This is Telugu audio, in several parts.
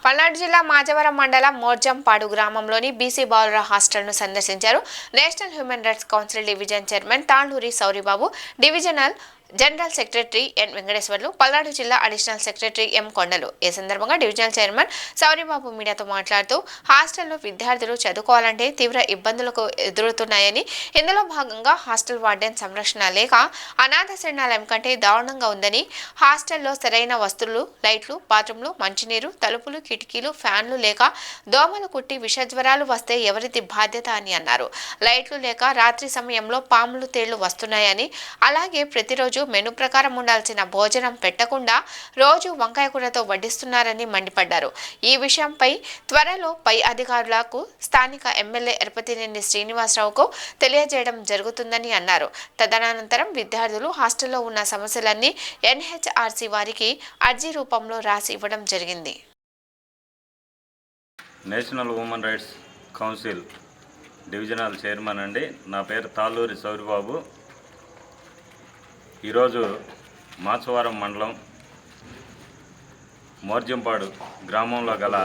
పల్నాడు జిల్లా మాచవరం మండలం మోర్జంపాడు గ్రామంలోని బీసీ బాలుర హాస్టల్ను సందర్శించారు. National human rights council division chairman Tanduri Souribabu, divisional general secretary N Venkateswarlu, Palnadu జిల్లా అడిషనల్ సెక్రటరీ ఎం కొండలు. ఈ సందర్భంగా డివిజనల్ చైర్మన్ సౌరిబాబు మీడియాతో మాట్లాడుతూ హాస్టల్లో విద్యార్థులు చదువుకోవాలంటే తీవ్ర ఇబ్బందులకు ఎదురవుతున్నాయని, ఇందులో భాగంగా హాస్టల్ వార్డెన్ సంరక్షణ లేక అనాథ శరణాలయం కంటే దారుణంగా ఉందని, హాస్టల్లో సరైన వస్తువులు, లైట్లు, బాత్రూంలు, మంచినీరు, తలుపులు, కిటికీలు, ఫ్యాన్లు లేక దోమలు కుట్టి విషజ్వరాలు వస్తే ఎవరిది బాధ్యత అని అన్నారు. లైట్లు లేక రాత్రి సమయంలో పాములు, తేళ్లు వస్తున్నాయని, అలాగే ప్రతిరోజు మెను ప్రకారం ఉండాల్సిన భోజనం పెట్టకుండా రోజు వంకాయ కూరతో వడ్డిస్తున్నారని మండిపడ్డారు. ఈ విషయంపై త్వరలో పై అధికారులకు స్థానిక ఎమ్మెల్యే ఎరపతినేని శ్రీనివాసరావుకు తెలియజేయడం జరుగుతుందని అన్నారు. తదనంతరం విద్యార్థులు హాస్టల్లో ఉన్న సమస్యలన్నీ ఎన్హెచ్ఆర్సీ వారికి అర్జీ రూపంలో రాసి ఇవ్వడం జరిగింది. National human rights council divisional chairman అండి. నా పేరు తాళ్ళూరి సౌరిబాబు. ఈరోజు మాచవరం మండలం మోర్జంపాడు గ్రామంలో గల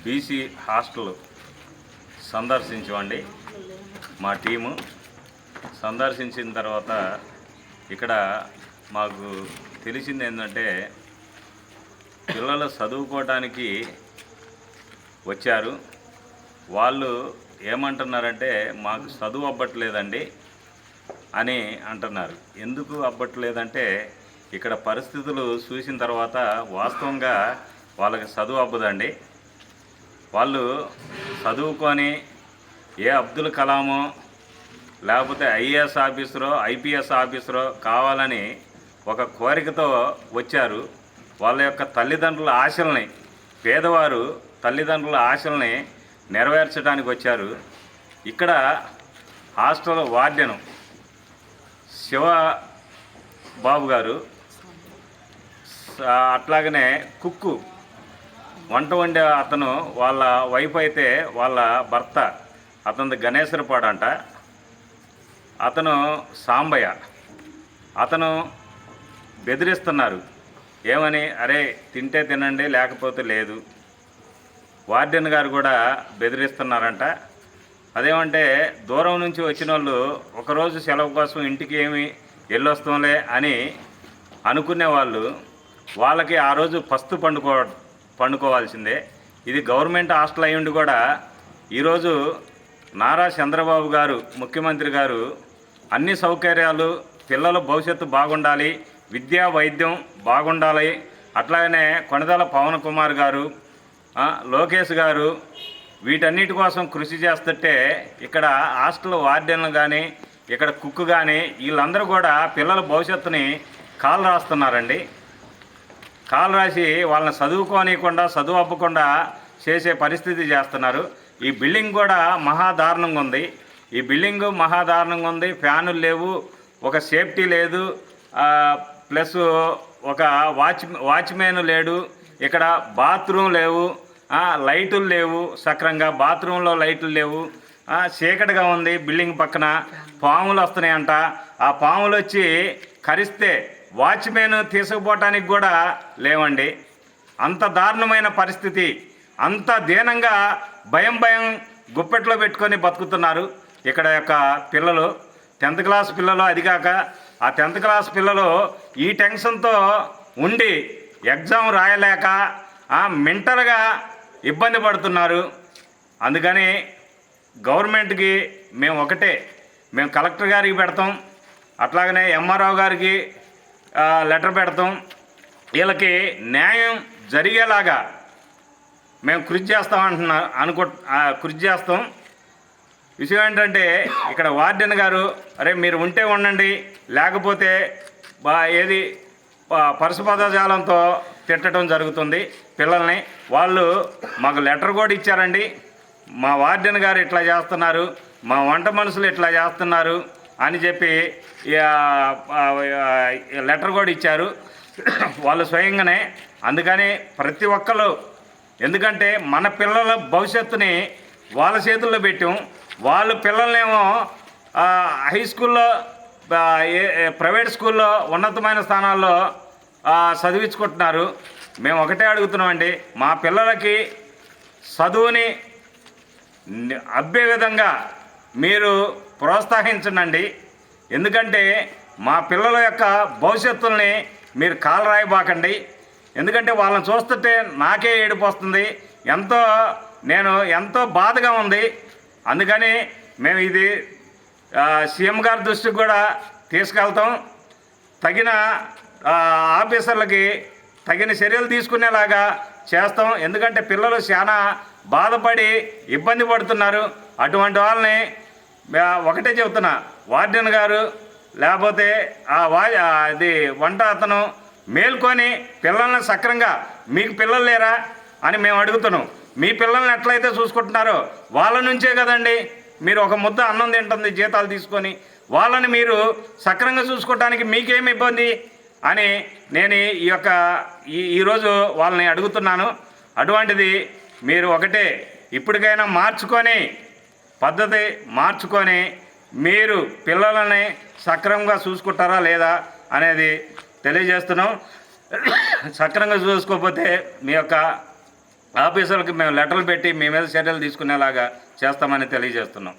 బీసీ హాస్టల్ సందర్శించామండి. మా టీము సందర్శించిన తర్వాత ఇక్కడ మాకు తెలిసింది ఏంటంటే, పిల్లలు చదువుకోవడానికి వచ్చారు. వాళ్ళు ఏమంటున్నారంటే, మాకు చదువు అవ్వట్లేదండి అని అంటున్నారు. ఎందుకు అవ్వట్లేదంటే, ఇక్కడ పరిస్థితులు చూసిన తర్వాత వాస్తవంగా వాళ్ళకి చదువు అవ్వదండి. వాళ్ళు చదువుకొని ఏ అబ్దుల్ కలామో లేకపోతే ఐఏఎస్ ఆఫీసరో ఐపీఎస్ ఆఫీసరో కావాలని ఒక కోరికతో వచ్చారు. వాళ్ళ యొక్క తల్లిదండ్రుల ఆశల్ని, పేదవారు తల్లిదండ్రుల ఆశల్ని నెరవేర్చడానికి వచ్చారు. ఇక్కడ హాస్టల్ వార్డెను శివబాబు గారు, అట్లాగనే కుక్కు వంట వండే అతను, వాళ్ళ వైఫ్ అయితే వాళ్ళ భర్త, అతనిది గణేశ్వరపాడు అంట, అతను సాంబయ్య, అతను బెదిరిస్తున్నారు. ఏమని, అరే తింటే తినండి లేకపోతే లేదు. వార్డెన్ గారు కూడా బెదిరిస్తున్నారంట. అదేమంటే, దూరం నుంచి వచ్చిన వాళ్ళు ఒకరోజు సెలవు కోసం ఇంటికి ఏమి వెళ్ళొస్తాంలే అని అనుకునే వాళ్ళకి ఆ రోజు పస్తు పండుకోవాల్సిందే. ఇది గవర్నమెంట్ హాస్టల్ అయ్యుండి కూడా ఈరోజు నారా చంద్రబాబు గారు, ముఖ్యమంత్రి గారు అన్ని సౌకర్యాలు, పిల్లల భవిష్యత్తు బాగుండాలి, విద్యా వైద్యం బాగుండాలి, అట్లాగనే కొణిదెల పవన్ కుమార్ గారు, లోకేష్ గారు వీటన్నిటి కోసం కృషి చేస్తుంటే, ఇక్కడ హాస్టల్ వార్డెన్లు కానీ, ఇక్కడ కుక్ కానీ వీళ్ళందరూ కూడా పిల్లల భవిష్యత్తుని కాలు రాస్తున్నారండి. కాలు రాసి వాళ్ళని చదువుకోనియకుండా, చదువు అవ్వకుండా చేసే పరిస్థితి చేస్తున్నారు. ఈ బిల్డింగ్ కూడా మహాదారుణంగా ఉంది. ఈ బిల్డింగు మహాదారుణంగా ఉంది. ఫ్యానులు లేవు, ఒక సేఫ్టీ లేదు, ప్లస్ ఒక వాచ్మెన్ లేడు, ఇక్కడ బాత్రూమ్ లేవు, లైట్లు లేవు, సక్రంగా బాత్రూంలో లైట్లు లేవు, చీకటిగా ఉంది. బిల్డింగ్ పక్కన పాములు వస్తున్నాయంట. ఆ పాములు వచ్చి కరిస్తే వాచ్మెన్ తీసుకుపోవటానికి కూడా లేవండి. అంత దారుణమైన పరిస్థితి. అంత దీనంగా భయం గుప్పెట్లో పెట్టుకొని బతుకుతున్నారు ఇక్కడ యొక్క పిల్లలు, 10th క్లాస్ పిల్లలు. అదిగాక ఆ 10th క్లాస్ పిల్లలు ఈ టెన్షన్తో ఉండి ఎగ్జామ్ రాయలేక మెంటల్గా ఇబ్బంది పడుతున్నారు. అందుకని గవర్నమెంట్కి మేము కలెక్టర్ గారికి పెడతాం, అట్లాగనే ఎంఆర్ఓ గారికి లెటర్ పెడతాం. వీళ్ళకి న్యాయం జరిగేలాగా మేము కృషి చేస్తాం. విషయం ఏంటంటే, ఇక్కడ వార్డెన్ గారు, అరే మీరు ఉంటే ఉండండి, లేకపోతే ఏది పరశుపదజాలంతో తిట్టడం జరుగుతుంది పిల్లల్ని. వాళ్ళు మాకు లెటర్ కూడా ఇచ్చారండి, మా వార్డెన్ గారు ఇట్లా చేస్తున్నారు, మా వంట మనుషులు ఇట్లా చేస్తున్నారు అని చెప్పి లెటర్ కూడా ఇచ్చారు వాళ్ళు స్వయంగానే. అందుకని ప్రతి ఒక్కరు, ఎందుకంటే మన పిల్లల భవిష్యత్తుని వాళ్ళ చేతుల్లో పెట్టాం. వాళ్ళు పిల్లల్నేమో హై స్కూల్లో, ప్రైవేట్ స్కూల్లో ఉన్నతమైన స్థానాల్లో చదివించుకుంటున్నారు. మేము ఒకటే అడుగుతున్నామండి, మా పిల్లలకి చదువుని అబ్బే విధంగా మీరు ప్రోత్సహించండి. ఎందుకంటే మా పిల్లల యొక్క భవిష్యత్తుల్ని మీరు కాలరాయబాకండి. ఎందుకంటే వాళ్ళని చూస్తుంటే నాకే ఏడుపు వస్తుంది, ఎంతో బాధగా ఉంది. అందుకని మేము ఇది సీఎం గారి దృష్టికి కూడా తీసుకెళ్తాం. తగిన ఆఫీసర్లకి తగిన చర్యలు తీసుకునేలాగా చేస్తాం. ఎందుకంటే పిల్లలు చాలా బాధపడి ఇబ్బంది పడుతున్నారు. అటువంటి వాళ్ళని ఒకటే చెబుతున్నా, వార్డెన్ గారు లేకపోతే అది వంట అతను మేల్కొని పిల్లల్ని సక్రంగా, మీకు పిల్లలు లేరా అని మేము అడుగుతున్నాం. మీ పిల్లల్ని ఎట్లయితే చూసుకుంటున్నారో వాళ్ళ నుంచే కదండి మీరు ఒక ముద్ద అన్నం తింటుంది జీతాలు తీసుకొని. వాళ్ళని మీరు సక్రంగా చూసుకోవడానికి మీకేమి ఇబ్బంది అని నేను ఈరోజు వాళ్ళని అడుగుతున్నాను. అటువంటిది మీరు ఒకటే ఇప్పటికైనా పద్ధతి మార్చుకొని మీరు పిల్లలని సక్రమంగా చూసుకుంటారా లేదా అనేది తెలియజేస్తున్నాం. సక్రమంగా చూసుకోకపోతే మీ యొక్క ఆఫీసర్లకు మేము లెటర్లు పెట్టి మీ మీద చర్యలు తీసుకునేలాగా చేస్తామని తెలియజేస్తున్నాం.